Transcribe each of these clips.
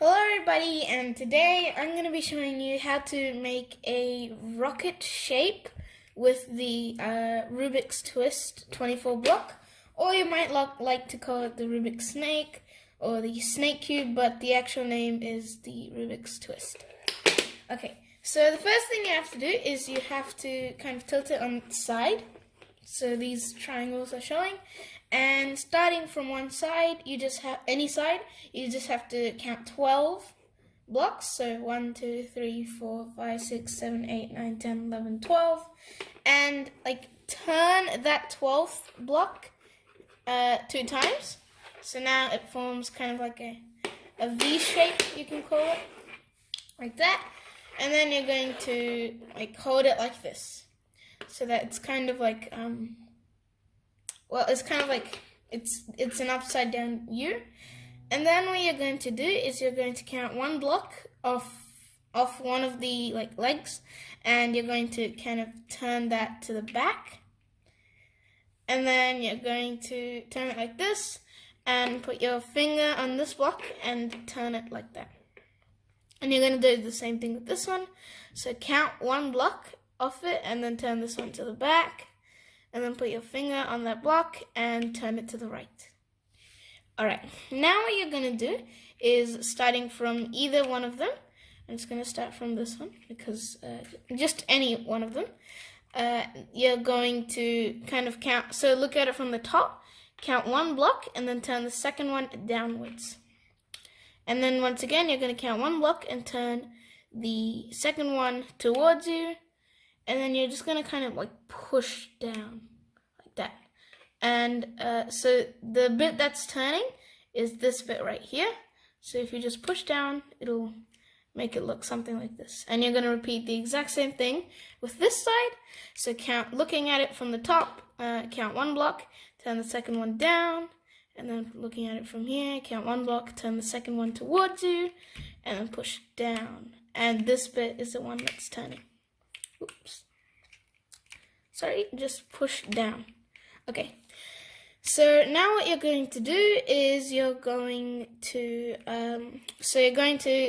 Hello everybody, and today I'm going to be showing you how to make a rocket shape with the Rubik's Twist 24 block, or you might like to call it the Rubik's Snake or the Snake Cube, but the actual name is the Rubik's Twist. Okay, so the first thing you have to do is you have to kind of tilt it on its side, so these triangles are showing. And starting from one side, you just have you just have to count 12 blocks. So 1, 2, 3, 4, 5, 6, 7, 8, 9, 10, 11, 12. And turn that 12th block 2 times. So now it forms kind of like a V shape, you can call it, like that. And then you're going to hold it like this, so that it's kind of like well, it's kind of like it's an upside down U. And then what you're going to do is you're going to count 1 block off one of the legs, and you're going to kind of turn that to the back. And then you're going to turn it like this and put your finger on this block and turn it like that. And you're going to do the same thing with this one. So count 1 block off it and then turn this one to the back. And then put your finger on that block and turn it to the right. Alright, now what you're going to do is, starting from either one of them, I'm just going to start from this one, because just any one of them, you're going to kind of count, so look at it from the top, count 1 block, and then turn the second one downwards. And then once again, you're going to count 1 block and turn the second one towards you. And then you're just going to kind of push down like that. And so the bit that's turning is this bit right here. So if you just push down, it'll make it look something like this. And you're going to repeat the exact same thing with this side. So looking at it from the top, count 1 block, turn the second one down. And then looking at it from here, count 1 block, turn the second one towards you, and then push down. And this bit is the one that's turning. Oops. Sorry, just push down. Okay. So now what you're going to do is you're going to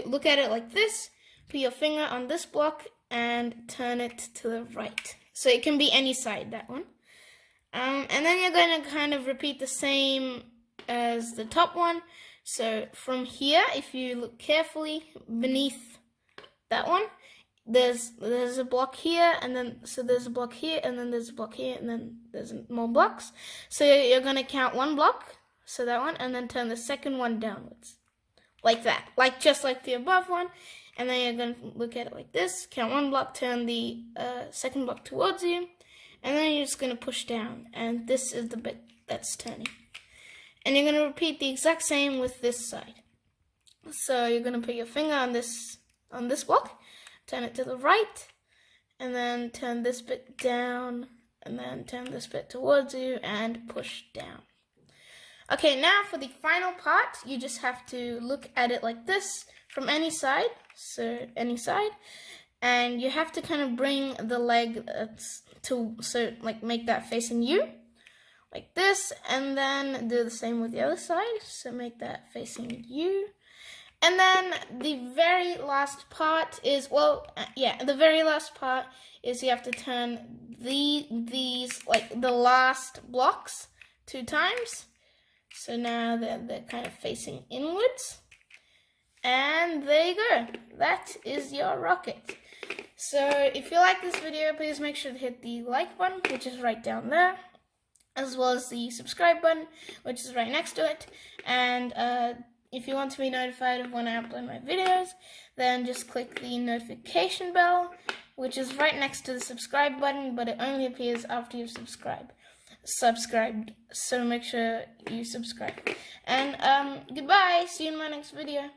look at it like this, put your finger on this block and turn it to the right. So it can be any side, that one. And then you're going to kind of repeat the same as the top one. So from here, if you look carefully beneath that one, there's a block here, and then there's a block here, and then there's a block here, and then there's more blocks. So you're going to count 1 block, so that one, and then turn the second one downwards, like that, just like the above one. And then you're going to look at it like this, count 1 block, turn the second block towards you, and then you're just going to push down, and this is the bit that's turning. And you're going to repeat the exact same with this side. So you're going to put your finger on this block, turn it to the right, and then turn this bit down, and then turn this bit towards you and push down. Okay, now for the final part, you just have to look at it like this from any side, so any side, and you have to kind of bring the leg make that facing you, like this, and then do the same with the other side, so make that facing you. And then the very last part is, the very last part is you have to turn these the last blocks 2 times. So now they're kind of facing inwards. And there you go. That is your rocket. So if you like this video, please make sure to hit the like button, which is right down there, as well as the subscribe button, which is right next to it. And if you want to be notified of when I upload my videos, then just click the notification bell, which is right next to the subscribe button, but it only appears after you've subscribed. So make sure you subscribe. And goodbye. See you in my next video.